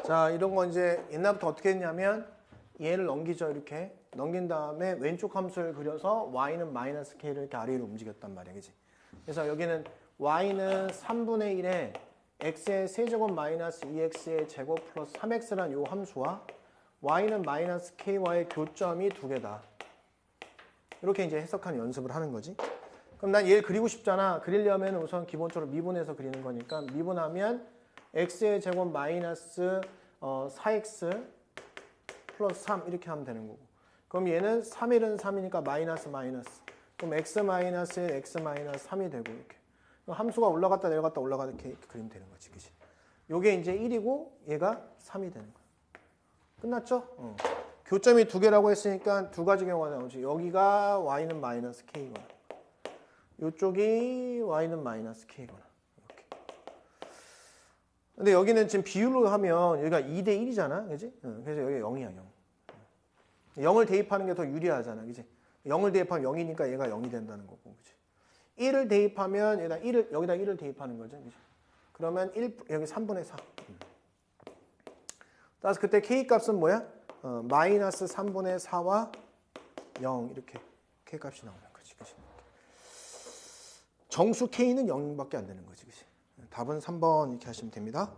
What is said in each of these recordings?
자, 이런 거 이제 옛날부터 어떻게 했냐면 얘를 넘기죠. 이렇게 넘긴 다음에 왼쪽 함수를 그려서 y는 마이너스 k를 이렇게 아래로 움직였단 말이야. 그지? 그래서 여기는 y는 3분의 1에 x의 세제곱 마이너스 2x의 제곱 플러스 3x라는 요 함수와 y는 마이너스 k와의 교점이 두 개다. 이렇게 이제 해석하는 연습을 하는 거지. 그럼 난 얘를 그리고 싶잖아. 그리려면 우선 기본적으로 미분해서 그리는 거니까 미분하면 x의 제곱 마이너스 4x 플러스 3 이렇게 하면 되는 거고. 그럼 얘는 3일은 3이니까 마이너스 마이너스. 그럼 x 마이너스 1, x 마이너스 3이 되고 이렇게. 함수가 올라갔다 내려갔다 올라가다 이렇게 그리면 되는 거지. 그치? 요게 이제 1이고 얘가 3이 되는 거야. 끝났죠? 교점이 두 개라고 했으니까 두 가지 경우가 나오지. 여기가 y는 마이너스 k거나 이쪽이 y는 마이너스 k거나 이렇게. 근데 여기는 지금 비율로 하면 여기가 2대 1이잖아. 그지? 그래서 여기가 0이야, 0. 0을 대입하는 게 더 유리하잖아. 그지? 0을 대입하면 0이니까 얘가 0이 된다는 거고. 그지? 1을 대입하면 여기다 1을 대입하는 거죠. 그지? 그러면 1, 여기 3분의 4. 따라서 그때 k 값은 뭐야? 마이너스 3분의 4와 0 이렇게 k 값이 나오는 거지. 그치? 정수 k는 0밖에 안 되는 거지. 그치? 답은 3번 이렇게 하시면 됩니다.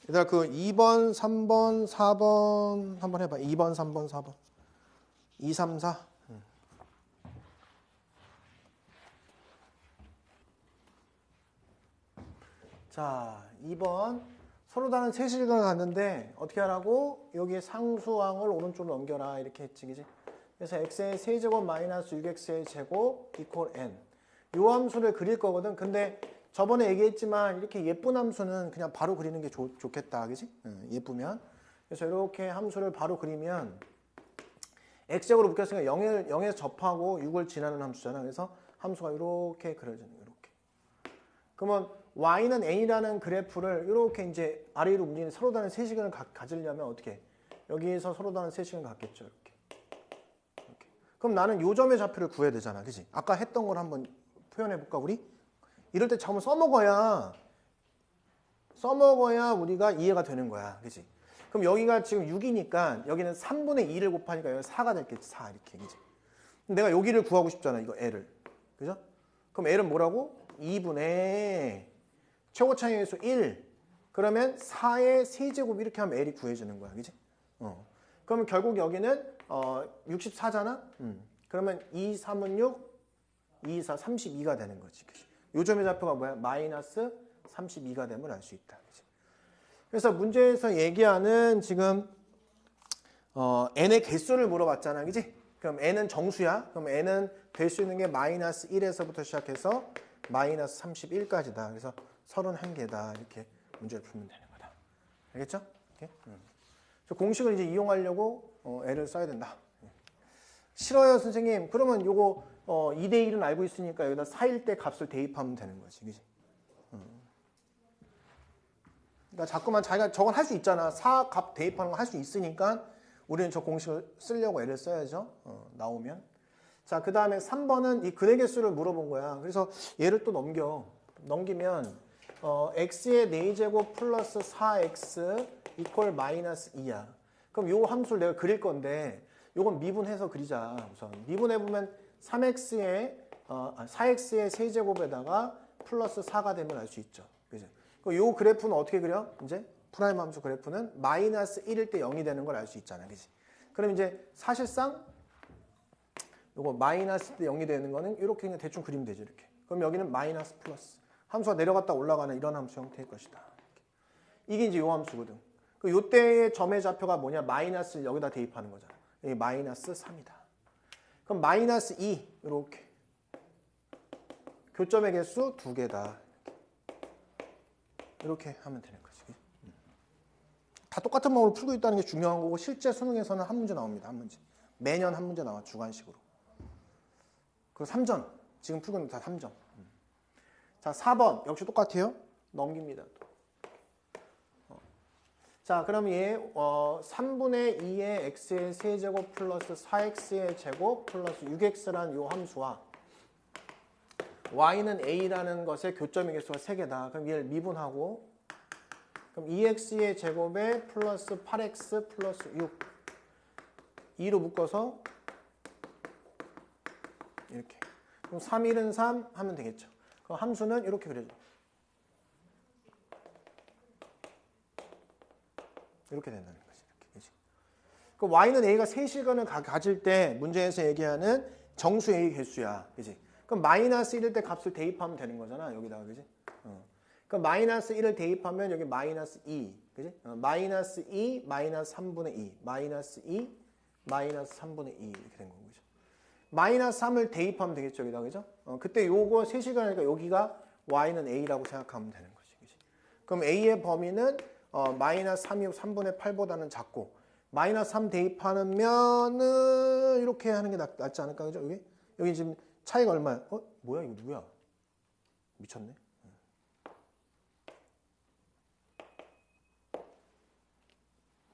얘들아 그 2번, 3번, 4번 한번 해봐. 2번, 3번, 4번. 2, 3, 4. 자, 2번. 서로 다른 세실근을 갔는데 어떻게 하라고? 여기에 상수항을 오른쪽으로 넘겨라 이렇게 했지, 그지? 그래서 x의 세제곱 마이너스 6x의 제곱 이퀄 n. 요 함수를 그릴 거거든. 근데 저번에 얘기했지만 이렇게 예쁜 함수는 그냥 바로 그리는 게 좋겠다, 그지? 예쁘면. 그래서 이렇게 함수를 바로 그리면 x제곱으로 묶였으니까 0에서 접하고 6을 지나는 함수잖아. 그래서 함수가 이렇게 그려지는 거야. 이렇게. 그러면 y는 n이라는 그래프를 이렇게 이제 아래로 움직이는 서로 다른 세시경을 가지려면 어떻게? 여기에서 서로 다른 세시경을 갖겠죠. 이렇게. 그럼 나는 요 점의 좌표를 구해야 되잖아. 그지? 아까 했던 걸 한번 표현해 볼까, 우리? 이럴 때 한번 써먹어야 우리가 이해가 되는 거야. 그지? 그럼 여기가 지금 6이니까 여기는 3분의 2를 곱하니까 여기 4가 됐겠지. 4 이렇게. 그지? 내가 여기를 구하고 싶잖아. 이거 L을. 그죠? 그럼 L은 뭐라고? 2분의 최고차항의 수 1. 그러면 4의 세제곱 이렇게 하면 L이 구해지는 거야. 그지? 그러면 결국 여기는 64잖아? 그러면 2, 3은 6, 2, 4, 32가 되는 거지. 그치? 요점의 좌표가 뭐야? 마이너스 32가 됨을 알 수 있다. 그치? 그래서 문제에서 얘기하는 지금 n의 개수를 물어봤잖아. 그지? 그럼 n은 정수야. 그럼 n은 될 수 있는 게 마이너스 1에서부터 시작해서 마이너스 31까지다. 그래서 31개다. 이렇게 문제를 풀면 되는 거다. 알겠죠? 이렇게? 저 공식을 이제 이용하려고 n을 써야 된다. 싫어요, 선생님. 그러면 요거 2대 1은 알고 있으니까 여기다 4일 때 값을 대입하면 되는 거지. 그지? 그러니까 자꾸만 자기가 저건 할 수 있잖아. 4 값 대입하는 거 할 수 있으니까 우리는 저 공식을 쓰려고 애를 써야죠. 나오면. 자, 그 다음에 3번은 이 근의 개수를 물어본 거야. 그래서 얘를 또 넘기면 x의 4제곱 플러스 4x 이퀄 마이너스 2야. 그럼 요 함수를 내가 그릴 건데 요건 미분해서 그리자. 우선 미분해보면 4x의 세제곱에다가 플러스 4가 되면 알 수 있죠. 그죠? 요 그래프는 어떻게 그려? 이제 프라임 함수 그래프는 마이너스 1일 때 0이 되는 걸 알 수 있잖아. 그지? 그럼 이제 사실상 요거 마이너스 때 0이 되는 거는 이렇게 그냥 대충 그리면 되죠. 이렇게. 그럼 여기는 마이너스 플러스. 함수가 내려갔다 올라가는 이런 함수 형태일 것이다. 이게 이제 요 함수거든. 요 때의 점의 좌표가 뭐냐? 마이너스를 여기다 대입하는 거잖아. 여기 마이너스 3이다. 그럼 마이너스 2 이렇게. 교점의 개수 2개다. 이렇게 하면 되는 거지. 다 똑같은 방법으로 풀고 있다는 게 중요한 거고 실제 수능에서는 한 문제 나옵니다. 한 문제. 매년 한 문제 나와. 주관식으로. 그리고 3점. 지금 풀고 있는 다 3점. 자, 4번. 역시 똑같아요. 넘깁니다. 또. 자, 그럼 얘 3분의 2의 x의 세제곱 플러스 4x의 제곱 플러스 6x라는 요 함수와 y는 a라는 것의 교점의 개수가 3개다. 그럼 얘를 미분하고 그럼 2x의 제곱에 플러스 8x 플러스 6. 2로 묶어서 이렇게. 그럼 3, 1은 3 하면 되겠죠. 그럼 함수는 이렇게 그려줘. 이렇게 된다는 거지. 이렇게. 그 y는 a가 3시간을 가질 때 문제에서 얘기하는 정수 a 개수야. 그지? 그럼 마이너스 1일 때 값을 대입하면 되는 거잖아. 여기다가. 그지? 그럼 마이너스 1을 대입하면 여기 마이너스 2. 그지? 마이너스 2, 마이너스 3분의 2. 마이너스 2, 마이너스 3분의 2. 이렇게 된 거죠. 마이너스 3을 대입하면 되겠죠. 여기다. 그죠? 그때 요거 3시간이니까 여기가 y는 a라고 생각하면 되는 거지. 그지? 그럼 a의 범위는 마이너스 3이 3분의 8보다는 작고 마이너스 3 대입하면은 이렇게 하는 게 낫지 않을까? 그죠? 여기 지금 차이가 얼마야? 뭐야? 이거 누구야? 미쳤네.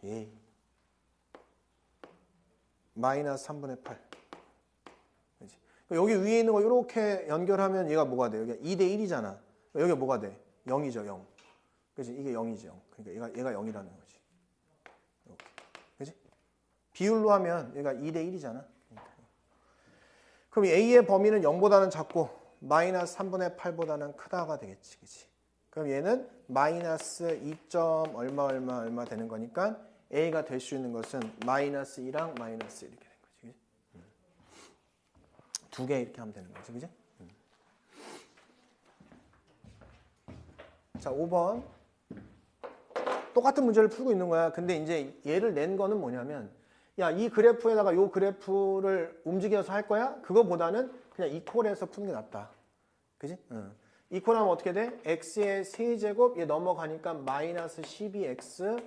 예. 마이너스 3분의 8. 그치? 여기 위에 있는 거 이렇게 연결하면 얘가 뭐가 돼? 여기 2대 1이잖아. 여기 뭐가 돼? 0이죠, 0. 그치? 이게 0이죠, 0. 그러니까 얘가 0이라는 거지. 이렇게. 그치? 비율로 하면 얘가 2대 1이잖아. 그럼 a의 범위는 0보다는 작고 마이너스 3분의 8보다는 크다가 되겠지. 그치? 그럼 얘는 마이너스 2. 얼마 되는 거니까 a가 될 수 있는 것은 마이너스 2랑 마이너스 1 이렇게 된 거지. 그치? 두 개 이렇게 하면 되는 거지. 그치? 자, 5번. 똑같은 문제를 풀고 있는 거야. 근데 이제 얘를 낸 거는 뭐냐면 야, 이 그래프에다가 요 그래프를 움직여서 할 거야? 그거보다는 그냥 이퀄해서 푸는 게 낫다. 그지? 이퀄하면 어떻게 돼? x의 세제곱 얘 넘어가니까 마이너스 12x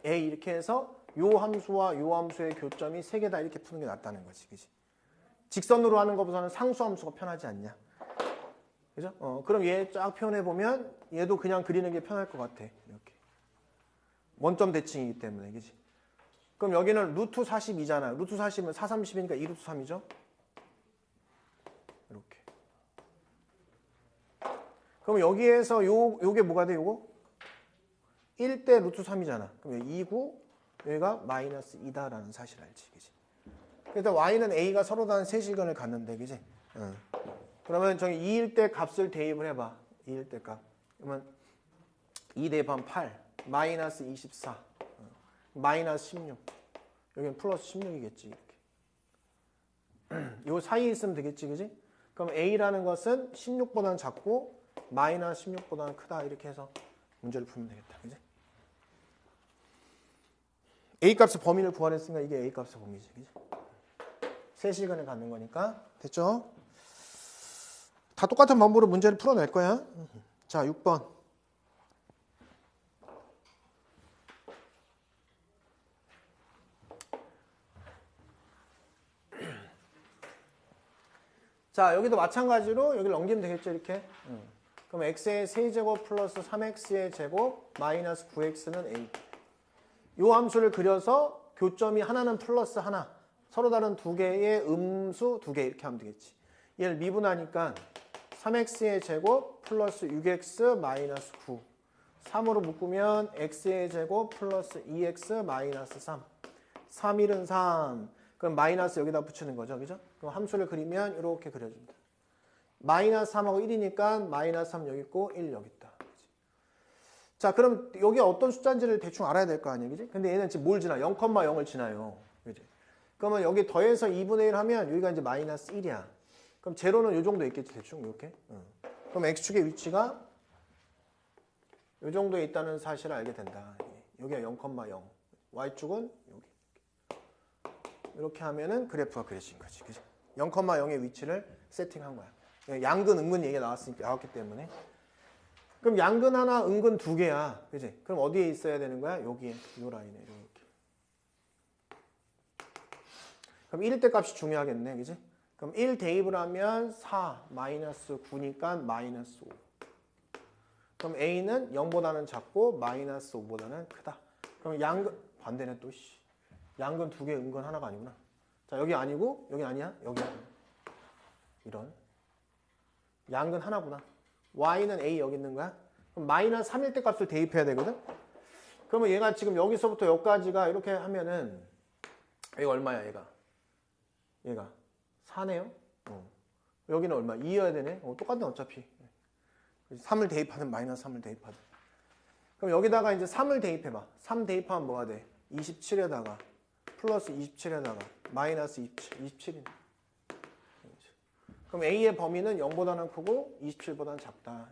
a 이렇게 해서 요 함수와 요 함수의 교점이 세 개 다 이렇게 푸는 게 낫다는 거지. 그지? 직선으로 하는 것보다는 상수 함수가 편하지 않냐? 그죠? 그럼 얘 쫙 표현해 보면 얘도 그냥 그리는 게 편할 것 같아. 이렇게. 원점 대칭이기 때문에. 그지? 그럼 여기는 루트 42잖아. 루트 40은 4, 30이니까 2루트 3이죠? 이렇게. 그럼 여기에서 요게 뭐가 돼, 요거? 1대 루트 3이잖아. 그럼 2구, 여기가 마이너스 2다라는 사실 알지, 그지? 그래서 y는 a가 서로 다른 3시간을 갖는데, 그지? 그러면 저기 2일 때 값을 대입을 해봐. 2일 때 값. 그러면 2 대입하면 8, 마이너스 24. 마이너스 16. 여기는 플러스 16이겠지. 이렇게. 요 사이에 있으면 되겠지. 그지? 그럼 A라는 것은 16보다는 작고 마이너스 16보다는 크다. 이렇게 해서 문제를 풀면 되겠다. 그지? A 값의 범위를 구하랬으니까 이게 A 값의 범위지. 그지? 3시간을 갖는 거니까. 됐죠? 다 똑같은 방법으로 문제를 풀어낼 거야. 자, 6번. 자, 여기도 마찬가지로 여기를 넘기면 되겠죠, 이렇게. 그럼 x의 세제곱 플러스 3x의 제곱 마이너스 9x는 a. 요 함수를 그려서 교점이 하나는 플러스 하나, 서로 다른 두 개의 음수 두 개 이렇게 하면 되겠지. 얘를 미분하니까 3x의 제곱 플러스 6x 마이너스 9. 3으로 묶으면 x의 제곱 플러스 2x 마이너스 3. 3, 1은 3. 그럼 마이너스 여기다 붙이는 거죠. 그죠? 그럼 함수를 그리면 이렇게 그려줍니다. 마이너스 3하고 1이니까 마이너스 3 여기 있고 1 여기 있다. 그치? 자, 그럼 여기 어떤 숫자인지를 대충 알아야 될 거 아니에요. 그지? 근데 얘는 지금 뭘 지나? 0,0을 지나요. 그지? 그러면 여기 더해서 2분의 1 하면 여기가 이제 마이너스 1이야. 그럼 제로는 요 정도 있겠지. 대충 이렇게. 그럼 x축의 위치가 요 정도에 있다는 사실을 알게 된다. 여기가 0,0. y축은 여기. 이렇게 하면은 그래프가 그려진 거지. 그죠? 0,0의 위치를 세팅한 거야. 양근, 은근 얘기가 나왔기 때문에. 그럼 양근 하나, 은근 두 개야. 그지? 그럼 어디에 있어야 되는 거야? 여기에. 요 라인에. 이렇게. 그럼 1일 때 값이 중요하겠네. 그지? 그럼 1 대입을 하면 4, 마이너스 9니까 마이너스 5. 그럼 A는 0보다는 작고 마이너스 5보다는 크다. 그럼 양근, 반대네 또, 씨. 양근 두 개, 은근 하나가 아니구나. 자, 여기 아니고, 여기 아니야? 여기야. 이런. 양근 하나구나. y는 a 여기 있는 거야? 그럼 마이너스 3일 때 값을 대입해야 되거든. 그러면 얘가 지금 여기서부터 여기까지가 이렇게 하면은 얘가 얼마야 얘가 4네요. 여기는 얼마? 2여야 되네. 똑같네 어차피. 3을 대입하든 마이너스 3을 대입하든. 그럼 여기다가 이제 3을 대입해봐. 3 대입하면 뭐가 돼? 27에다가 플러스 27에다가 마이너스 27이네. 그럼 A의 범위는 0보다는 크고 27보다는 작다.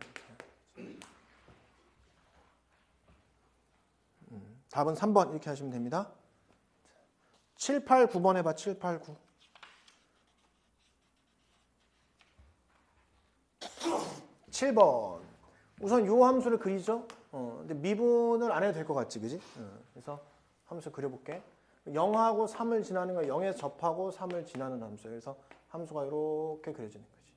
답은 3번 이렇게 하시면 됩니다. 7, 8, 9번 해봐. 7, 8, 9. 7번. 우선 요 함수를 그리죠. 근데 미분을 안 해도 될 것 같지, 그지? 그래서 함수 그려볼게. 0하고 3을 지나는 거 0에서 접하고 3을 지나는 함수예요. 그래서 함수가 이렇게 그려지는 거지.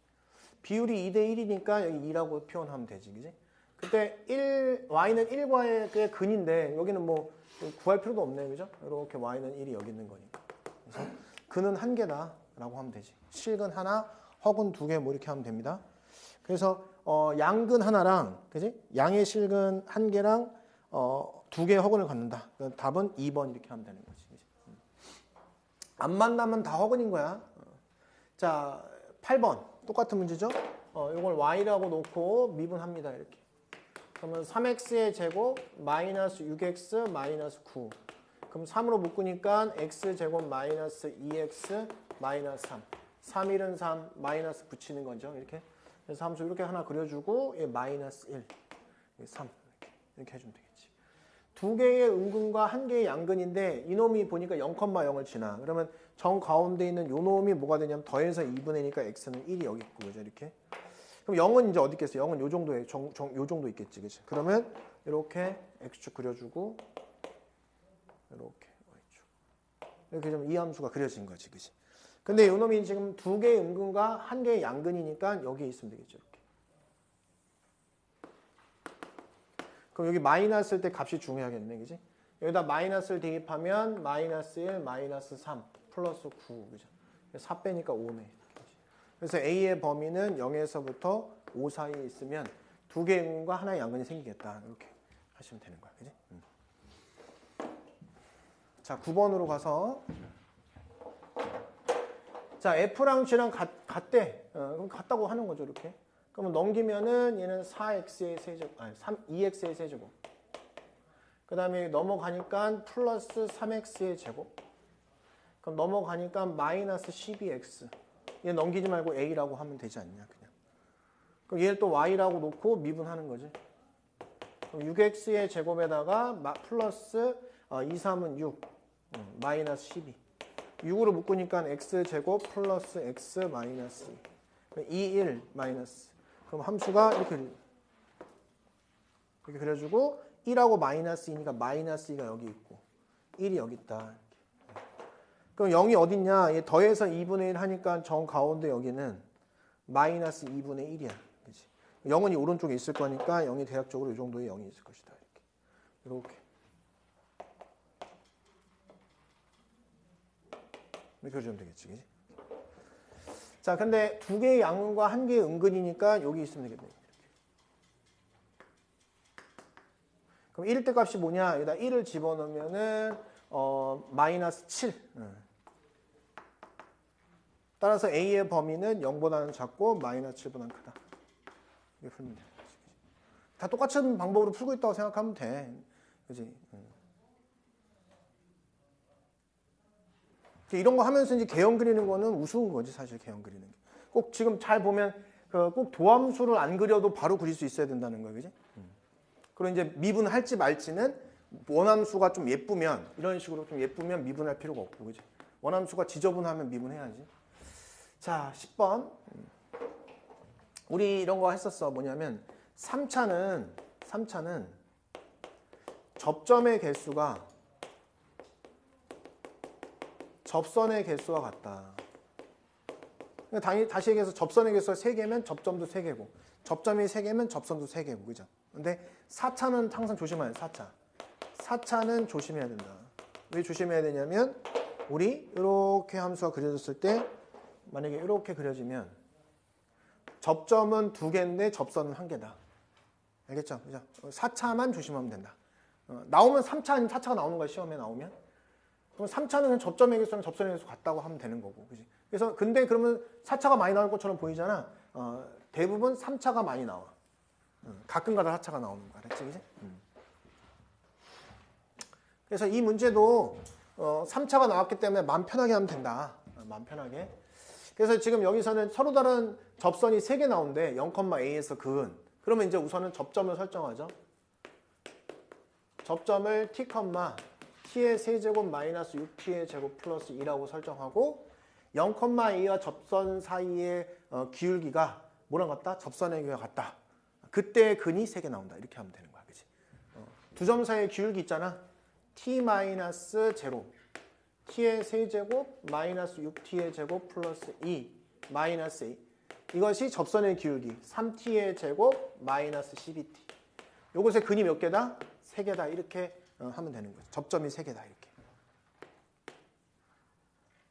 비율이 2대 1이니까 여기 2라고 표현하면 되지, 그지? 그때 y는 1과의 근인데 여기는 뭐 구할 필요도 없네, 그죠? 이렇게 y는 1이 여기 있는 거니까. 그래서 근은 1개다라고 하면 되지. 실근 하나, 허근 2개 뭐 이렇게 하면 됩니다. 그래서 양근 하나랑, 그지? 양의 실근 1개랑 2개의 허근을 갖는다. 답은 2번 이렇게 하면 되는 거지. 그치? 안 만나면 다 허근인 거야. 자, 8번 똑같은 문제죠? 이걸 y라고 놓고 미분합니다. 이렇게. 그러면 3x의 제곱 마이너스 6x 마이너스 9. 그럼 3으로 묶으니까 x제곱 마이너스 2x 마이너스 3. 3, 1은 3 마이너스 붙이는 거죠. 이렇게. 그래서 함수 이렇게 하나 그려주고 얘 마이너스 1, 3 이렇게 해주면 되겠지. 2개의 음근과 1개의 양근인데 이놈이 보니까 0,0을 지나. 그러면 정 가운데 있는 요 놈이 뭐가 되냐면 더해서 2분의 1이니까 x는 1이 여기 있고, 그죠? 이렇게. 그럼 0은 이제 어디 있겠어? 0은 요 정도에 요 정도 있겠지, 그치? 그러면 이렇게 x축 그려주고 이렇게 y축 이렇게 좀 이 함수가 그려진 거지, 그치? 근데 요 놈이 지금 2개의 음근과 1개의 양근이니까 여기에 있으면 되겠죠, 이렇게. 그럼 여기 마이너스일 때 값이 중요하겠네, 그치? 여기다 마이너스를 대입하면 마이너스 1, 마이너스 3, 플러스 9, 그죠? 4 빼니까 5네. 그래서 A의 범위는 0에서부터 5 사이에 있으면 2개의 음근과 하나의 양근이 생기겠다. 이렇게 하시면 되는 거야, 그지? 자, 9번으로 가서. 자, F랑 G랑 같대. 그럼 같다고 하는 거죠, 이렇게. 그러면 넘기면은 얘는 4x의 세제곱, 아니, 2x의 세제곱. 그 다음에 넘어가니까 플러스 3x의 제곱. 그럼 넘어가니까 마이너스 12x. 얘 넘기지 말고 a라고 하면 되지 않냐, 그냥. 그럼 얘를 또 y라고 놓고 미분하는 거지. 그럼 6x의 제곱에다가 플러스 2, 3은 6, 마이너스 12. 6으로 묶으니까 x제곱 플러스 x 마이너스 2, 1 마이너스. 그럼 함수가 이렇게 그려주고 1하고 마이너스 2니까 마이너스 2가 여기 있고 1이 여기 있다. 그럼 0이 어딨냐? 얘 더해서 2분의 1 하니까 정 가운데 여기는 마이너스 2분의 1이야. 그치? 0은 이 오른쪽에 있을 거니까 0이 대략적으로 이 정도의 0이 있을 것이다. 이렇게. 이렇게 해주면 되겠지. 그치? 자, 근데 2개의 양근과 1개의 음근이니까 여기 있으면 되겠네. 이렇게. 그럼 1일 때 값이 뭐냐? 여기다 1을 집어넣으면은 마이너스 7. 따라서 A의 범위는 0보다는 작고 마이너스 7보다는 크다. 이렇게 풀면 돼. 다 똑같은 방법으로 풀고 있다고 생각하면 돼. 그지? 이런 거 하면서 이제 개형 그리는 거는 우스운 거지, 사실 개형 그리는 게. 꼭 지금 잘 보면 꼭 도함수를 안 그려도 바로 그릴 수 있어야 된다는 거야, 그지? 그리고 이제 미분할지 말지는 원함수가 좀 예쁘면, 이런 식으로 좀 예쁘면 미분할 필요가 없고, 그지? 원함수가 지저분하면 미분해야지. 자, 10번. 우리 이런 거 했었어. 뭐냐면 3차는 접점의 개수가 접선의 개수와 같다. 그러니까 다시 얘기해서 접선의 개수가 3개면 접점도 3개고, 접점이 3개면 접선도 3개고, 그죠? 근데 4차는 항상 조심해야 돼, 4차. 4차는 조심해야 된다. 왜 조심해야 되냐면, 우리 이렇게 함수가 그려졌을 때, 만약에 이렇게 그려지면, 접점은 2개인데 접선은 1개다. 알겠죠? 그죠? 4차만 조심하면 된다. 나오면 3차 아니면 4차가 나오는 거야, 시험에 나오면. 그럼 3차는 접점의 개수랑 접선의 개수 같다고 하면 되는 거고. 그지? 그래서 근데 그러면 4차가 많이 나올 것처럼 보이잖아. 대부분 3차가 많이 나와. 가끔가다 4차가 나오는 거야. 알았지? 그지? 그래서 이 문제도 3차가 나왔기 때문에 마음 편하게 하면 된다. 마음 편하게. 그래서 지금 여기서는 서로 다른 접선이 3개 나오는데 0,a에서 그은. 그러면 이제 우선은 접점을 설정하죠. 접점을 t, t의 세제곱 마이너스 6t의 제곱 플러스 2라고 설정하고 0,a와 접선 사이의 기울기가 뭐랑 같다? 접선의 기울기가 같다. 그때 근이 3개 나온다. 이렇게 하면 되는 거야. 그치? 두 점 사이의 기울기 있잖아. t 마이너스 제로. t의 세제곱 마이너스 6t의 제곱 플러스 2 마이너스 a. 이것이 접선의 기울기 3t의 제곱 마이너스 12t. 요것의 근이 몇 개다? 3개다. 이렇게 하면 되는 거죠. 접점이 3개다. 이렇게.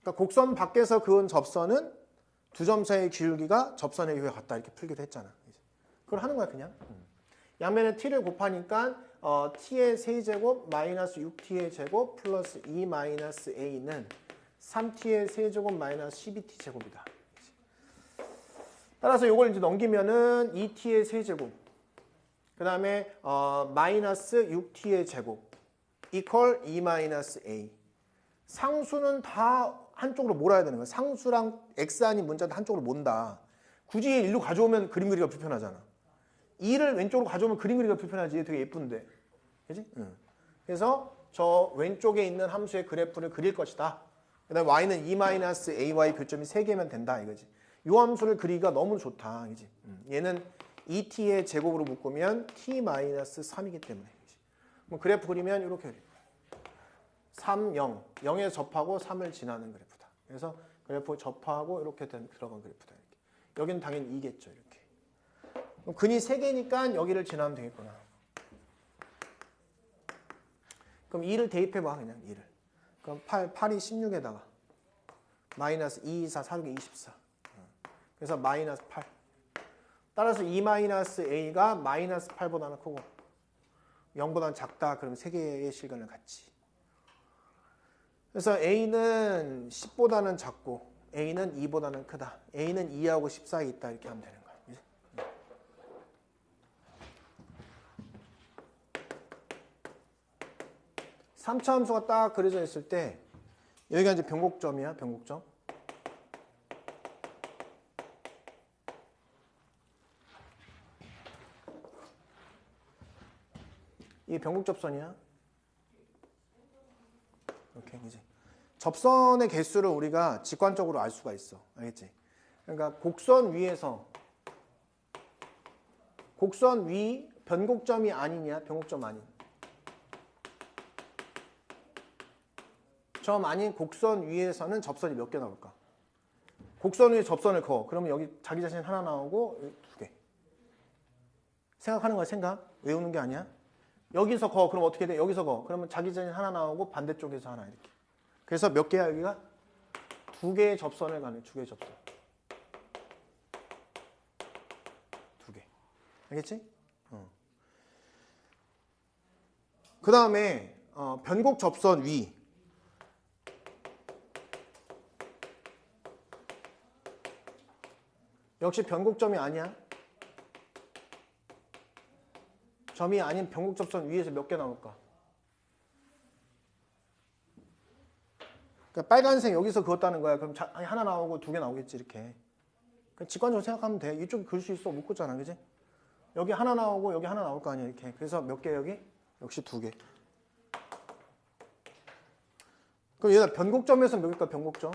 그러니까 곡선 밖에서 그은 접선은 두 점 사이의 기울기가 접선의 기울기가 같다. 이렇게 풀기도 했잖아. 그걸 하는 거야 그냥. 양면에 t를 곱하니까 t의 세제곱 마이너스 6t의 제곱 플러스 2 마이너스 a는 3t의 세제곱 마이너스 12t 제곱이다. 따라서 이걸 이제 넘기면은 2t의 세제곱, 그 다음에 마이너스 6t의 제곱 이퀄 2 마이너스 a. 상수는 다 한쪽으로 몰아야 되는 거야. 상수랑 x 아닌 문자도 한쪽으로 몬다. 굳이 일로 가져오면 그림 그리기가 불편하잖아. 2를 왼쪽으로 가져오면 그림 그리기가 불편하지. 되게 예쁜데. 그지? 그래서 저 왼쪽에 있는 함수의 그래프를 그릴 것이다. 그 다음에 y는 2-ay와의 교점이 3개면 된다. 이거지. 이 함수를 그리기가 너무 좋다. 그지? 얘는 2t의 제곱으로 묶으면 t-3이기 때문에. 그럼 그래프 그리면 이렇게 그려. 3, 0. 0에서 접하고 3을 지나는 그래프다. 그래서 그래프 접하고 이렇게 들어간 그래프다. 이렇게. 여기는 당연히 2겠죠. 이렇게. 그럼 근이 3개니까 여기를 지나면 되겠구나. 그럼 2를 대입해봐. 그냥 2를. 그럼 8이 16에다가 마이너스 2, 4, 4, 6, 24. 그래서 마이너스 8. 따라서 2 마이너스 a가 마이너스 8보다는 크고 0보다는 작다. 그러면 3개의 실근을 갖지. 그래서 a는 10보다는 작고 a는 2보다는 크다. a는 2하고 10 사이에 있다. 이렇게 하면 되는 거야. 그치? 3차 함수가 딱 그려져 있을 때 여기가 이제 변곡점이야. 변곡점. 이게 변곡접선이야. 이렇게 그지? 접선의 개수를 우리가 직관적으로 알 수가 있어. 알겠지? 그러니까 곡선 위에서 곡선 위 변곡점이 아니냐? 변곡점 아닌. 점 아닌 곡선 위에서는 접선이 몇 개 나올까? 곡선 위에 접선을 그어. 그러면 여기 자기 자신 하나 나오고 2개. 생각하는 거야, 생각. 외우는 게 아니야. 여기서 거. 그럼 어떻게 돼? 여기서 거. 그러면 자기 자신 하나 나오고 반대쪽에서 하나 이렇게. 그래서 몇 개야 여기가? 2개의 접선을 가네. 2개의 접선. 2개. 알겠지? 그 다음에 변곡 접선 위. 역시 변곡점이 아니야. 점이 아닌 변곡 접선 위에서 몇 개 나올까? 그러니까 빨간색 여기서 그었다는 거야. 그럼 하나 나오고 2개 나오겠지 이렇게. 그러니까 직관적으로 생각하면 돼. 이쪽에 그을 수 있어. 못 긋잖아. 그지? 여기 하나 나오고 여기 하나 나올 거 아니야 이렇게. 그래서 몇 개 여기? 역시 2개. 그럼 얘가 변곡점에서 몇 개일까? 변곡점.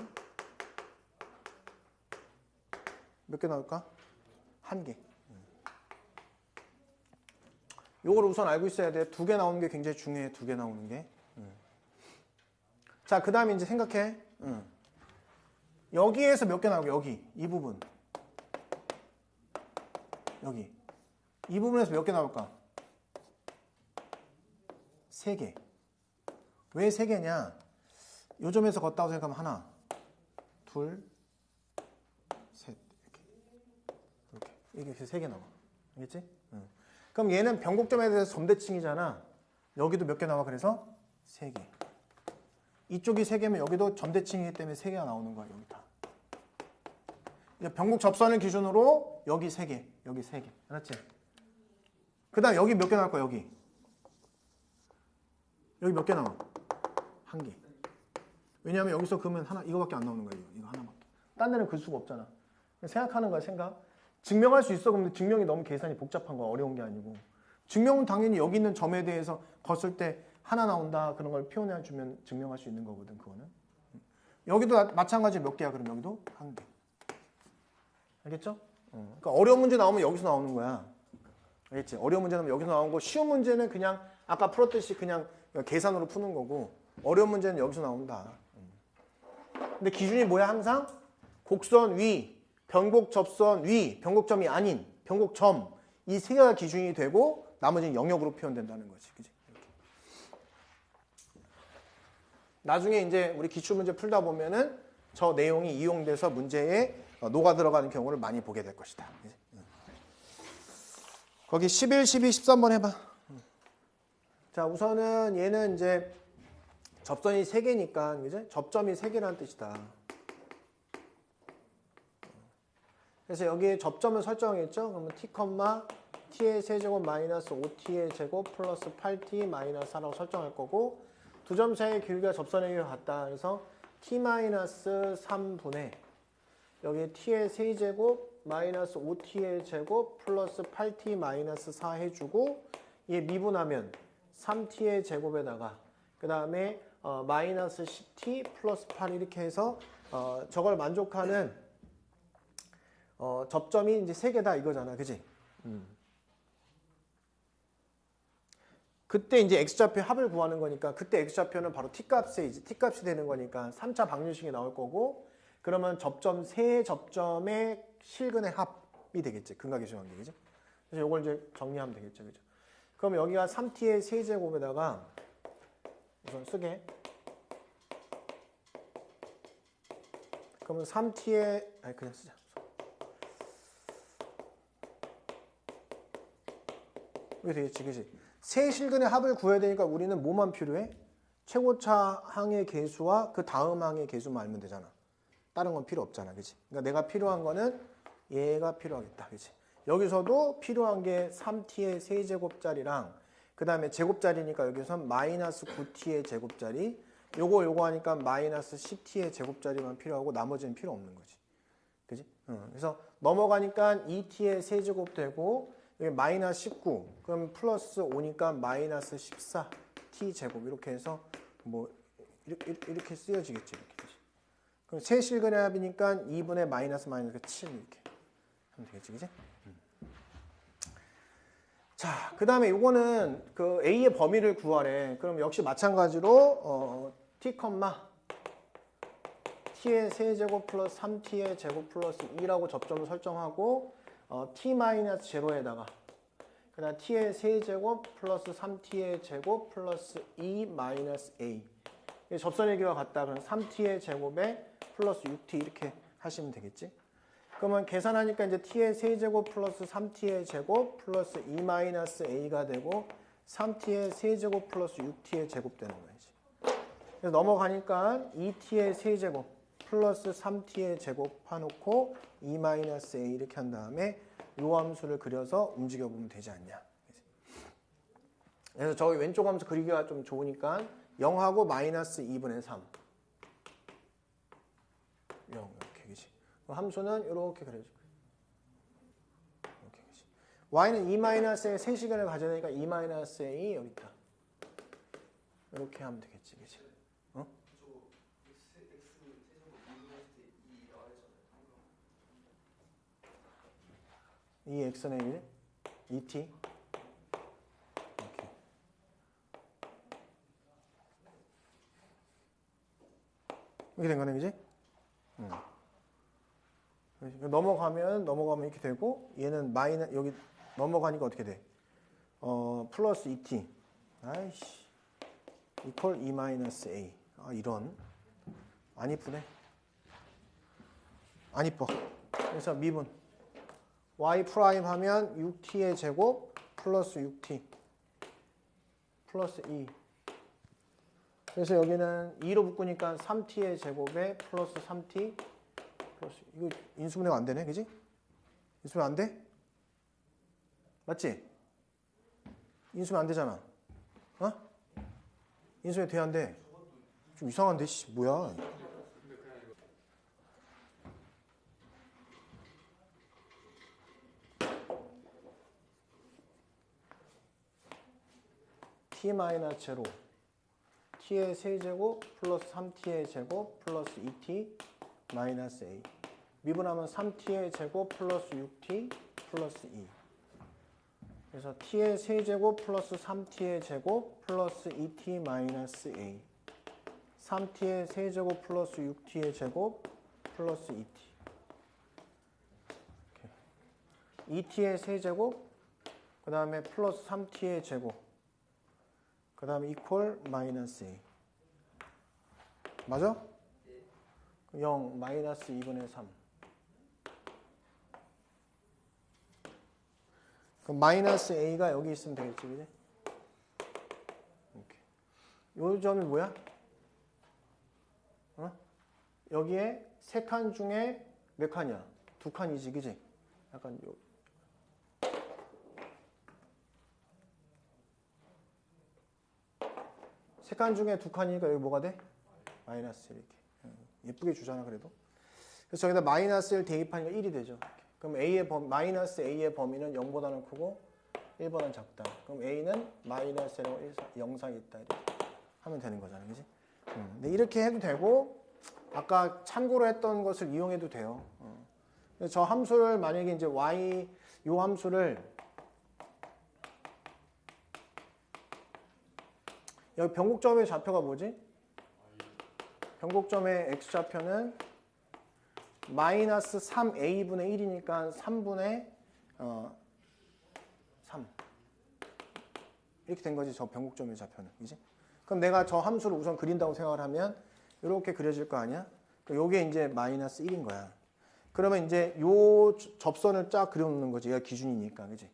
몇 개 나올까? 1개. 요걸 우선 알고 있어야 돼. 2개 나오는 게 굉장히 중요해. 2개 나오는 게. 자, 그 다음에 이제 생각해. 여기에서 몇 개 나오고 여기. 이 부분. 여기. 이 부분에서 몇 개 나올까? 3개. 왜 3개냐? 요 점에서 걷다고 생각하면 하나, 둘, 셋. 이렇게. 이렇게 3개 나와. 알겠지? 그럼 얘는 변곡점에 대해서 점대칭이잖아. 여기도 몇 개 나와? 그래서 3개. 이쪽이 3개면 여기도 점대칭이기 때문에 3개가 나오는 거야. 여기 다. 변곡 접선을 기준으로 여기 3개, 여기 3개. 알았지? 그 다음 여기 몇 개 나올 거야? 여기 몇 개 나와? 1개. 왜냐하면 여기서 그으면 하나, 이거밖에 안 나오는 거야. 이거 하나밖에. 딴 데는 그 수가 없잖아. 생각하는 거야, 생각. 증명할 수 있어. 근데 증명이 너무 계산이 복잡한 거야. 어려운 게 아니고. 증명은 당연히 여기 있는 점에 대해서 걷을 때 하나 나온다. 그런 걸 표현해 주면 증명할 수 있는 거거든, 그거는. 여기도 마찬가지로 몇 개야? 그럼 여기도 1개. 알겠죠? 그러니까 어려운 문제 나오면 여기서 나오는 거야. 알겠지? 어려운 문제 나오면 여기서 나오는 거, 쉬운 문제는 그냥 아까 풀었듯이 그냥 계산으로 푸는 거고, 어려운 문제는 여기서 나온다. 근데 기준이 뭐야? 항상 곡선 위, 변곡 접선 위, 변곡점이 아닌 변곡점, 이 3개가 기준이 되고 나머지는 영역으로 표현된다는 거지. 그치? 이렇게. 나중에 이제 우리 기출문제 풀다 보면은 저 내용이 이용돼서 문제에 녹아 들어가는 경우를 많이 보게 될 것이다. 그치? 거기 11, 12, 13번 해봐. 자, 우선은 얘는 이제 접선이 3개니까, 그지? 접점이 3개라는 뜻이다. 그래서 여기에 접점을 설정했죠? 그러면 t, t의 세제곱 마이너스 5t의 제곱 플러스 8t 마이너스 4라고 설정할 거고, 두 점 사이의 길이가 접선의 길이가 같다. 그래서 t 마이너스 3분의 여기 t의 세제곱 마이너스 5t의 제곱 플러스 8t 마이너스 4 해주고, 얘 미분하면 3t의 제곱에다가 그 다음에 마이너스 10t 플러스 8 이렇게 해서 저걸 만족하는 접점이 이제 3개다 이거잖아. 그지? 그때 이제 x좌표 합을 구하는 거니까, 그때 x좌표는 바로 t값이 되는 거니까 3차 방정식이 나올 거고, 그러면 접점 세 접점의 실근의 합이 되겠지. 근각의 수관계. 그지? 그래서 이걸 이제 정리하면 되겠죠. 그죠? 그럼 여기가 3t의 세제곱에다가 우선 쓰게. 그러면 3t의 그냥 쓰자. 이게 되겠지. 그지? 세 실근의 합을 구해야 되니까 우리는 뭐만 필요해? 최고차 항의 계수와 그 다음 항의 계수만 알면 되잖아. 다른 건 필요 없잖아. 그치? 그러니까 내가 필요한 거는 얘가 필요하겠다. 그치? 여기서도 필요한 게 3t의 세제곱짜리랑 그 다음에 제곱짜리니까 여기서 마이너스 9t의 제곱짜리, 요거 하니까 마이너스 10t의 제곱짜리만 필요하고 나머지는 필요 없는 거지. 그치? 그래서 넘어가니까 2t의 세제곱 되고 여기 마이너스 19, 그럼 플러스 5니까 마이너스 14t 제곱 이렇게 해서 뭐 이렇게 쓰여지겠지. 이렇게. 그럼 세 실근의 합이니까 2분의 마이너스 7 이렇게 하면 되겠지, 그지? 자, 그 다음에 이거는 그 A의 범위를 구하래. 그럼 역시 마찬가지로 t, t의 세제곱 플러스 3t의 제곱 플러스 2라고 접점을 설정하고 t 마이너스 제로에다가 그 다음 t의 세제곱 플러스 3t의 제곱 플러스 2 마이너스 a. 접선의 길이가 같다. 그럼 3t의 제곱에 플러스 6t 이렇게 하시면 되겠지. 그러면 계산하니까 이제 t의 세제곱 플러스 3t의 제곱 플러스 2 마이너스 a가 되고 3t의 세제곱 플러스 6t의 제곱 되는 거지. 그래서 넘어가니까 2t의 세제곱 플러스 3t의 제곱 파놓고 2 마이너스 a 이렇게 한 다음에 요 함수를 그려서 움직여 보면 되지 않냐. 그래서 저기 왼쪽 함수 그리기가 좀 좋으니까 0하고 마이너스 2분의 3. 0 이렇게 그지. 함수는 이렇게 그려줘. 이렇게 그지. y는 2 마이너스의 3시간을 가져야 되니까 2 마이너스 a 여기 있다. 이렇게 하면 되겠지, 그지. 어? 이 x는 1, 2t. 이렇게 된 거네, 그지? 넘어가면 이렇게 되고, 얘는 여기 넘어가니까 어떻게 돼? 플러스 2t. 아이씨. 이퀄 2 마이너스 a. 아, 이런. 안 이쁘네. 안 이뻐. 그래서 미분. y 프라임 하면 6t의 제곱 플러스 6t 플러스 2. 그래서 여기는 2로 묶으니까 3t의 제곱에 플러스 3t 플러스, 이거 인수분해가 안 되네, 그지? 인수분해 안 돼? 맞지? 인수분해 안 되잖아. 어? 인수분해 돼, 안 돼? 좀 이상한데, 씨, 뭐야? t 마이너스 제로, t의 세제곱 플러스 3t의 제곱 플러스 2t 마이너스 a. 미분하면 3t의 제곱 플러스 6t 플러스 2. 그래서 t의 세제곱 플러스 3t의 제곱 플러스 2t 마이너스 a. 3t의 세제곱 플러스 6t의 제곱 플러스 2t. 2t의 세제곱, 그 다음에 플러스 3t의 제곱, 그 다음에 이퀄 마이너스 a. 맞아? 0 마이너스 2분의 3. 그럼 마이너스 a가 여기 있으면 되겠지, 그지? 이 점이 뭐야? 어? 여기에 세 칸 중에 몇 칸이야? 두 칸이지, 그지? 약간 요. 세 칸 중에 두 칸이니까 여기 뭐가 돼? 마이너스 이렇게. 예쁘게 주잖아, 그래도. 그래서 저기다 마이너스 1 대입하니까 1이 되죠. 그럼 마이너스 a의 범위는 0보다는 크고 1보다는 작다. 그럼 a는 마이너스 0 사이에 있다. 이렇게 하면 되는 거잖아, 그지? 근데 이렇게 해도 되고, 아까 참고로 했던 것을 이용해도 돼요. 저 함수를 만약에 이제 y, 요 함수를 여기 변곡점의 좌표가 뭐지? 변곡점의 x좌표는 마이너스 3a분의 1이니까 3분의 3 이렇게 된 거지, 저 변곡점의 좌표는. 그지? 그럼 내가 저 함수를 우선 그린다고 생각을 하면 이렇게 그려질 거 아니야? 요게 이제 마이너스 1인 거야. 그러면 이제 요 접선을 쫙 그려놓는 거지. 얘가 기준이니까. 그지?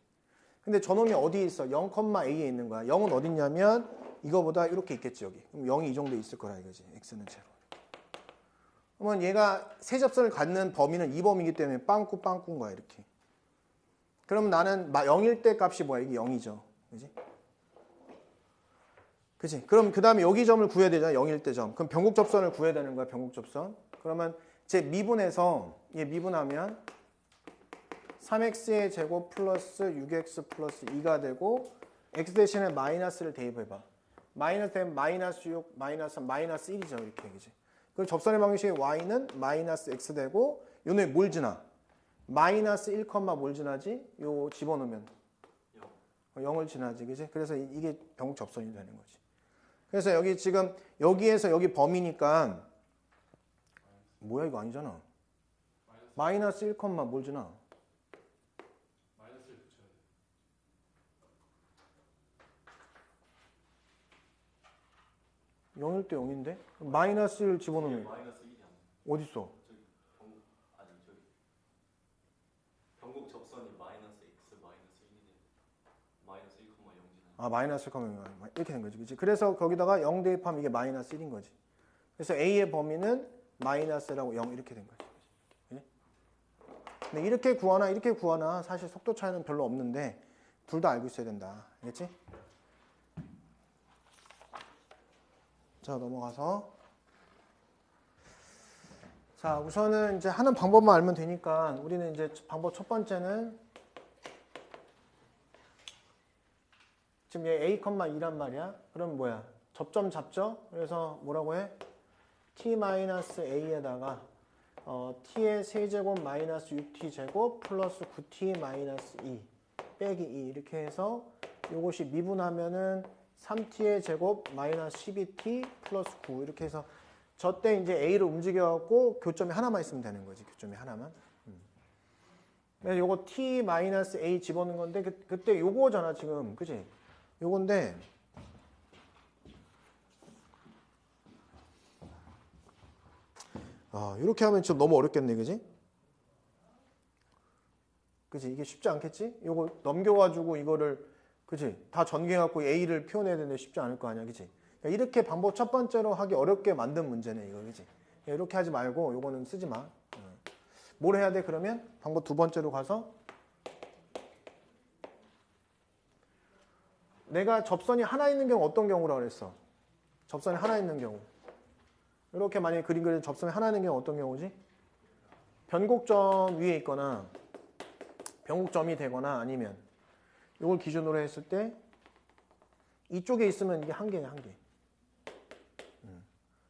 근데 저놈이 어디에 있어? 0,a에 있는 거야. 0은 어디 있냐면 이거보다 이렇게 있겠지, 여기. 그럼 0이 이 정도 있을 거라 이거지. x는 제로. 그러면 얘가 세 접선을 갖는 범위는 이 범위이기 때문에 빵꾸인 거야, 이렇게. 그럼 나는 0일 때 값이 뭐야? 이게 0이죠. 그지? 그지? 그럼 그 다음에 여기 점을 구해야 되잖아, 0일 때 점. 그럼 변곡 접선을 구해야 되는 거야, 변곡 접선. 그러면 제 미분해서, 얘 미분하면 3x의 제곱 플러스 6x 플러스 2가 되고, x 대신에 마이너스를 대입해봐. 마이너스 되면 마이너스 6, 마이너스 3, 마이너스 1이죠, 이렇게. 그지? 그럼 접선의 방식의 y는 마이너스 x 되고, 요놈에 뭘 지나? 마이너스 1, 뭘 지나지? 요 집어넣으면 0을 지나지, 그지? 그래서 이게 변곡 접선이 되는 거지. 그래서 여기 지금 여기에서 여기 범위니까 뭐야, 이거 아니잖아. 마이너스 1, 뭘 지나? 마이너스를 붙여야 돼. (0일 때 0인데) 마이너스 1 집어넣으면 마이너스 1이 안 돼. 어디 있어? 저기 변곡 접선이 마이너스 x 마이너스 1이 돼. 마이너스 1, 0 지나. 아, 마이너스 1, 이렇게 된 거지, 그치? 그래서 거기다가 0 대입하면 이게 마이너스 1인 거지. 그래서 a의 범위는 마이너스라고 0 이렇게 된 거지. 그치? 근데 이렇게 구하나 사실 속도 차이는 별로 없는데 둘 다 알고 있어야 된다. 알겠지? 자, 넘어가서. 자, 우선은 이제 하는 방법만 알면 되니까 우리는 이제 방법 첫 번째는 지금 얘 a,2란 말이야. 그럼 뭐야? 접점 잡죠? 그래서 뭐라고 해? t-a에다가 t의 세제곱 마이너스 6t 제곱 플러스 9t 마이너스 2 빼기 2 이렇게 해서 이것이 미분하면은 3t의 제곱 마이너스 12t 플러스 9 이렇게 해서 저때 이제 a로 움직여갖고 교점이 하나만 있으면 되는 거지. 교점이 하나만. 그래서 요거 t 마이너스 a 집어넣는 건데 그때 요거잖아 지금, 그지? 요건데 이렇게 하면 좀 너무 어렵겠네, 그지? 그지? 이게 쉽지 않겠지? 요거 넘겨가지고 이거를 그치? 다 전개해갖고 A를 표현해야 되는데 쉽지 않을 거 아니야, 그치? 이렇게 방법 첫 번째로 하기 어렵게 만든 문제네, 이거, 그치? 이렇게 하지 말고 요거는 쓰지 마. 뭘 해야 돼, 그러면? 방법 두 번째로 가서 내가 접선이 하나 있는 경우 어떤 경우라고 그랬어? 접선이 하나 있는 경우. 이렇게 만약에 그림 그리는 접선이 하나 있는 경우 어떤 경우지? 변곡점 위에 있거나 변곡점이 되거나 아니면 이걸 기준으로 했을 때 이쪽에 있으면 이게 한 개야, 한 개.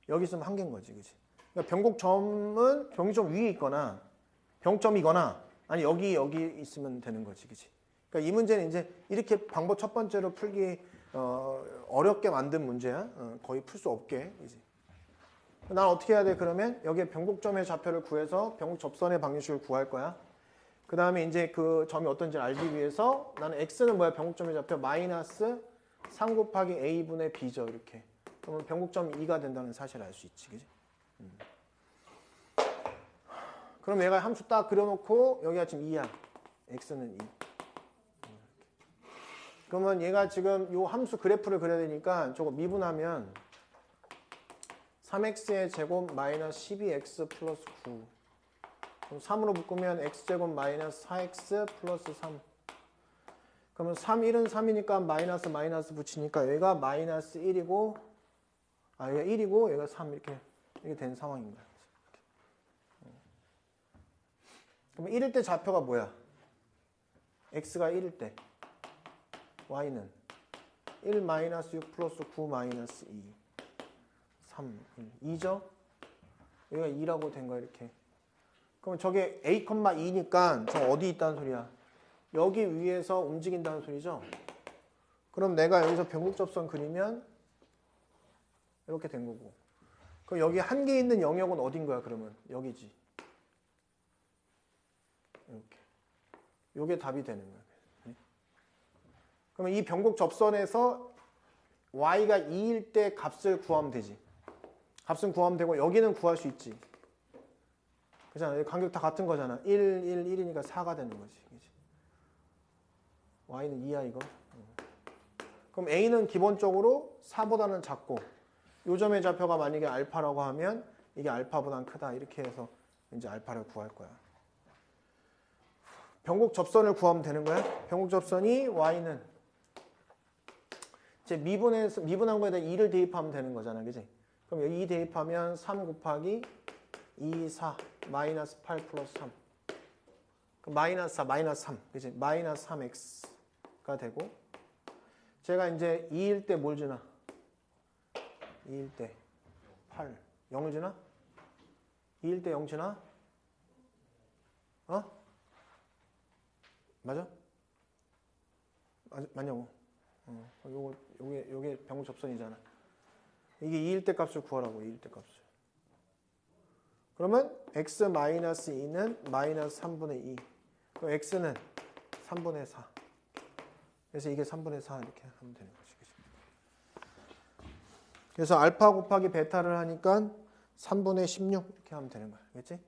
여기 있으면 한 개인 거지, 그치? 그러니까 변곡점은 변곡점 위에 있거나 변곡점이거나 아니 여기 있으면 되는 거지, 그치? 그러니까 이 문제는 이제 이렇게 방법 첫 번째로 풀기 어렵게 만든 문제야. 거의 풀 수 없게, 이제. 난 어떻게 해야 돼? 그러면 여기에 변곡점의 좌표를 구해서 변곡 접선의 방정식을 구할 거야. 그 다음에 이제 그 점이 어떤지 알기 위해서 나는 x는 뭐야? 변곡점의 좌표 마이너스 3 곱하기 a분의 b죠, 이렇게. 그러면 변곡점이 2가 된다는 사실을 알 수 있지, 그지? 그럼 얘가 함수 딱 그려놓고 여기가 지금 2야. x는 2. 그러면 얘가 지금 요 함수 그래프를 그려야 되니까 저거 미분하면 3x의 제곱 마이너스 12x 플러스 9. 그럼 3으로 묶으면 x제곱 마이너스 4x 플러스 3. 그러면 3, 1은 3이니까 마이너스 붙이니까 얘가 마이너스 1이고 얘가 1이고 얘가 3 이렇게 된 상황입니다. 그럼 1일 때 좌표가 뭐야? x가 1일 때 y는 1 마이너스 6 플러스 9 마이너스 2 3, 1, 2죠? 여기가 2라고 된 거야, 이렇게. 그럼 저게 a,2니까 저 어디 있다는 소리야? 여기 위에서 움직인다는 소리죠? 그럼 내가 여기서 변곡접선 그리면 이렇게 된 거고. 그럼 여기 한 개 있는 영역은 어딘 거야, 그러면? 여기지. 이렇게. 요게 답이 되는 거야. 그러면 이 변곡접선에서 y가 2일 때 값을 구하면 되지. 값은 구하면 되고 여기는 구할 수 있지. 그잖아. 간격 다 같은 거잖아. 1, 1, 1이니까 4가 되는 거지. 그치? y는 2야, 이거. 그럼 a는 기본적으로 4보다는 작고 요 점의 좌표가 만약에 알파라고 하면 이게 알파보다는 크다. 이렇게 해서 이제 알파를 구할 거야. 변곡 접선을 구하면 되는 거야. 변곡 접선이 y는 이제 미분한 거에다 2를 대입하면 되는 거잖아. 그지? 그럼 여기 2 대입하면 3 곱하기 2, 4, 마이너스 8 플러스 3. 그럼 마이너스 4, 마이너스 3. 그지? 마이너스 3x가 되고 제가 이제 2일 때 뭘 주나? 2일 때 8. 0을 주나? 2일 때 0 주나? 어? 맞아? 맞냐고? 요게 변곡 접선이잖아. 이게 2일 때 값을 구하라고, 2일 때 값을. 그러면 x-2는 마이너스 3분의 2. 그럼 x는 3분의 4. 그래서 이게 3분의 4 이렇게 하면 되는 거지. 그래서 알파 곱하기 베타를 하니까 3분의 16 이렇게 하면 되는 거야. 알겠지?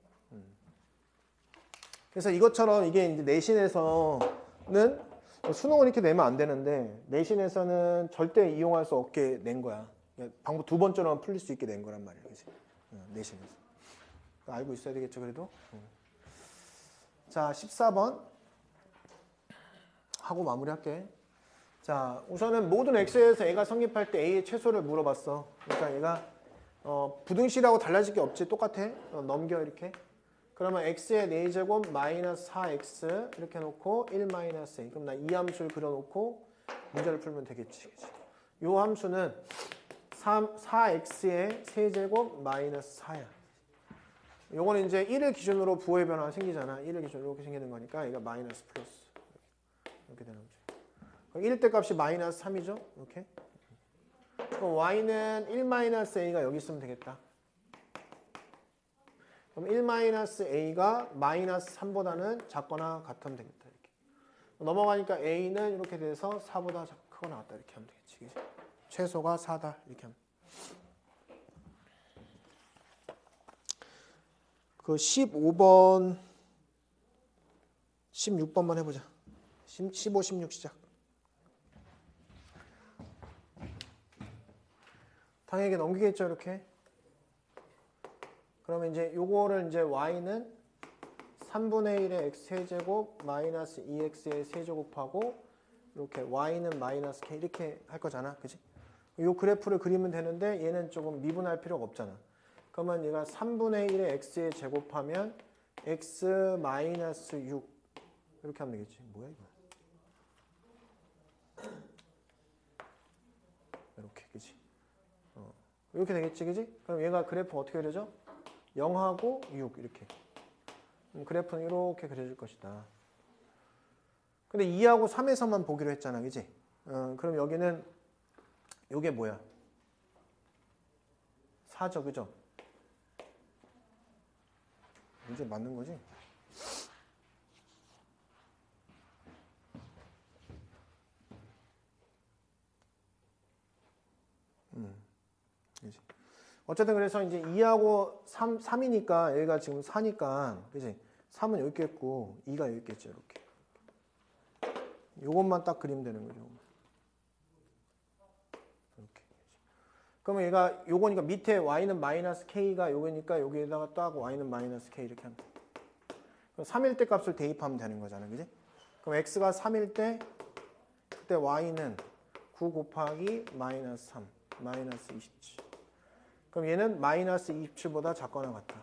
그래서 이것처럼 이게 이제 내신에서는 수능을 이렇게 내면 안 되는데 내신에서는 절대 이용할 수 없게 낸 거야. 방법 두 번째로만 풀릴 수 있게 낸 거란 말이야. 그치? 내신에서. 알고 있어야 되겠죠, 그래도? 자, 14번 하고 마무리할게. 자, 우선은 모든 x에서 애가 성립할 때 a의 최소를 물어봤어. 그러니까 얘가 부등식이라고 달라질 게 없지. 똑같아. 넘겨 이렇게. 그러면 x의 4제곱 마이너스 4x 이렇게 놓고 1 마이너스 a. 그럼 나 이 함수를 그려놓고 문제를 풀면 되겠지. 이 함수는 4x의 세제곱 마이너스 4야. 요거는 이제 1을 기준으로 부호의 변화가 생기잖아. 1을 기준으로 이렇게 생기는 거니까 얘가 마이너스 플러스 이렇게 되는 거죠. 그럼 1일 때 값이 마이너스 3이죠. 이렇게. 그럼 y는 1 마이너스 a가 여기 있으면 되겠다. 그럼 1 마이너스 a가 마이너스 3보다는 작거나 같으면 되겠다. 이렇게. 넘어가니까 a는 이렇게 돼서 4보다 크거나 같다. 이렇게 하면 되겠지. 그치? 최소가 4다. 이렇게 하면. 그 15번, 16번만 해보자. 15, 16 시작. 상에게 넘기겠죠, 이렇게. 그러면 이제 요거를 이제 y는 3분의 1의 x 세제곱 마이너스 2x의 세제곱하고 이렇게 y는 마이너스 k 이렇게 할 거잖아. 그지? 요 그래프를 그리면 되는데 얘는 조금 미분할 필요가 없잖아. 그러면 얘가 3분의 1의 x에 제곱하면 x 마이너스 6 이렇게 하면 되겠지. 뭐야 이거? 이렇게 그지? 이렇게 되겠지, 그지? 그럼 얘가 그래프 어떻게 그려져? 0하고 6 이렇게. 그래프는 이렇게 그려질 것이다. 근데 2하고 3에서만 보기로 했잖아, 그지? 그럼 여기는 요게 뭐야? 4죠, 그죠? 이제 맞는 거지? 그지? 어쨌든 그래서 이제 2하고 3이니까 얘가 지금 4니까, 그지? 3은 여기 있겠고 2가 여기 있겠죠, 이렇게. 요것만 딱 그리면 되는 거죠. 이렇게. 그러면 얘가 요거니까 밑에 y는 마이너스 k가 요거니까 여기에다가 딱 y는 마이너스 k 이렇게 하면 돼. 그럼 3일 때 값을 대입하면 되는 거잖아, 그지? 그럼 x가 3일 때 그때 y는 9 곱하기 마이너스 3 마이너스 27. 그럼 얘는 마이너스 27보다 작거나 같다.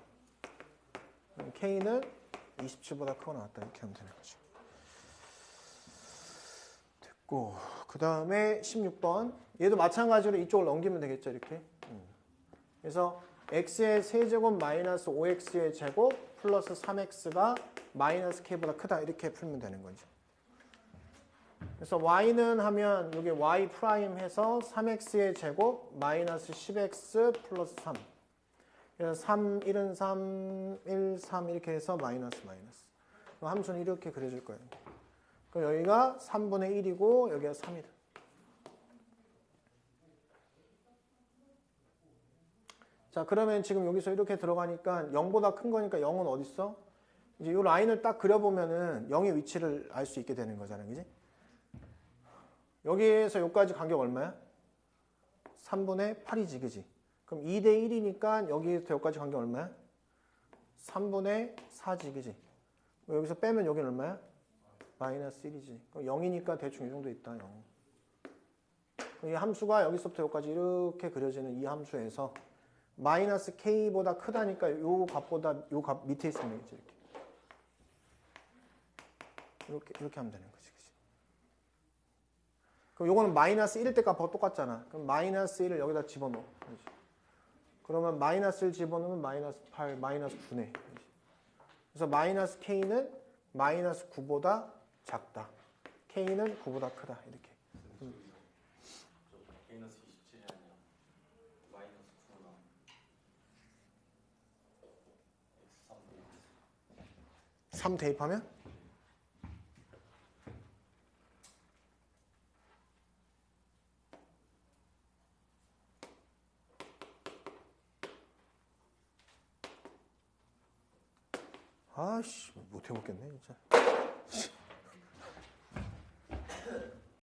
k는 27보다 크거나 같다. 이렇게 하면 되는 거죠. 됐고, 그 다음에 16번. 얘도 마찬가지로 이쪽을 넘기면 되겠죠, 이렇게. 그래서 x의 세제곱 마이너스 5x의 제곱 플러스 3x가 마이너스 k보다 크다. 이렇게 풀면 되는 거죠. 그래서 y는 하면 여기 y 프라임 해서 3x의 제곱 마이너스 10x 플러스 3. 그래서 3, 1은 3, 1, 3 이렇게 해서 마이너스. 그럼 함수는 이렇게 그려질 거예요. 그럼 여기가 3분의 1이고 여기가 3이다. 자, 그러면 지금 여기서 이렇게 들어가니까 0보다 큰 거니까 0은 어디 있어? 이제 이 라인을 딱 그려보면은 0의 위치를 알 수 있게 되는 거잖아, 그지? 여기에서 여기까지 간격 얼마야? 3분의 8이지, 그지? 그럼 2대 1이니까 여기에서 여기까지 간격 얼마야? 3분의 4지, 그지? 여기서 빼면 여기는 얼마야? 마이너스 1이지. 그럼 0이니까 대충 이 정도 있다, 0. 이 함수가 여기서부터 여기까지 이렇게 그려지는 이 함수에서 마이너스 k보다 크다니까 요 값보다 요 값 밑에 있으면 되겠지, 이렇게 하면 되는 거지, 그지? 그럼 요거는 마이너스 1일 때 값하고 똑같잖아. 그럼 마이너스 1을 여기다 집어넣어. 그렇지? 그러면 마이너스 1 집어넣으면 마이너스 8, 마이너스 9네. 그렇지? 그래서 마이너스 k는 마이너스 9보다 작다. k는 9보다 크다. 이렇게. 마이너스 27이 아니라 마이너스 9나 x 3 대입하면? 아씨, 못 해먹겠네, 진짜.